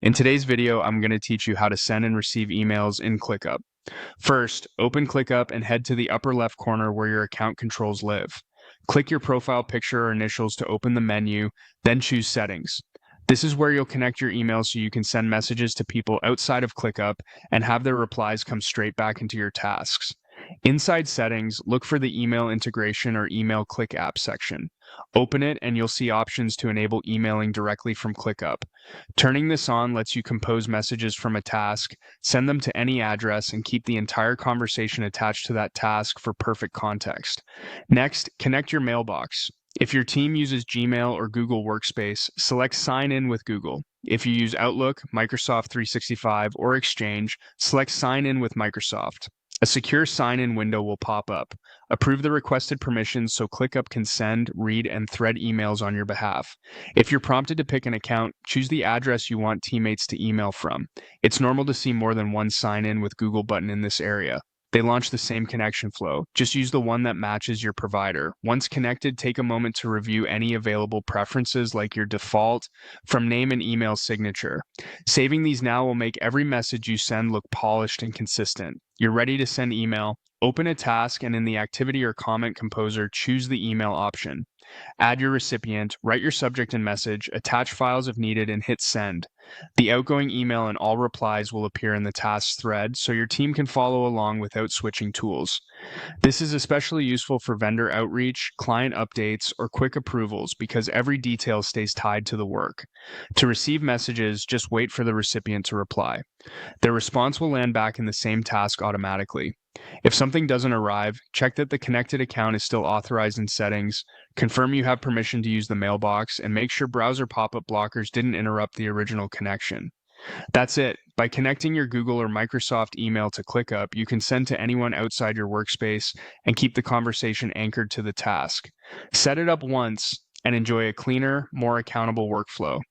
In today's video, I'm going to teach you how to send and receive emails in ClickUp. First, open ClickUp and head to the upper left corner where your account controls live. Click your profile picture or initials to open the menu, then choose Settings. This is where you'll connect your email so you can send messages to people outside of ClickUp and have their replies come straight back into your tasks. Inside Settings, look for the Email Integration or Email Click App section. Open it and you'll see options to enable emailing directly from ClickUp. Turning this on lets you compose messages from a task, send them to any address, and keep the entire conversation attached to that task for perfect context. Next, connect your mailbox. If your team uses Gmail or Google Workspace, select Sign In with Google. If you use Outlook, Microsoft 365, or Exchange, select Sign In with Microsoft. A secure sign-in window will pop up. Approve the requested permissions so ClickUp can send, read, and thread emails on your behalf. If you're prompted to pick an account, choose the address you want teammates to email from. It's normal to see more than one sign-in with Google button in this area. They launch the same connection flow. Just use the one that matches your provider. Once connected, take a moment to review any available preferences like your default from name and email signature. Saving these now will make every message you send look polished and consistent. You're ready to send email. Open a task and in the activity or comment composer, choose the email option. Add your recipient, write your subject and message, attach files if needed, and hit send. The outgoing email and all replies will appear in the tasks thread so your team can follow along without switching tools. This is especially useful for vendor outreach, client updates, or quick approvals because every detail stays tied to the work. To receive messages, just wait for the recipient to reply. Their response will land back in the same task automatically. If something doesn't arrive, check that the connected account is still authorized in settings, confirm you have permission to use the mailbox, and make sure browser pop-up blockers didn't interrupt the original connection. That's it. By connecting your Google or Microsoft email to ClickUp, you can send to anyone outside your workspace and keep the conversation anchored to the task. Set it up once and enjoy a cleaner, more accountable workflow.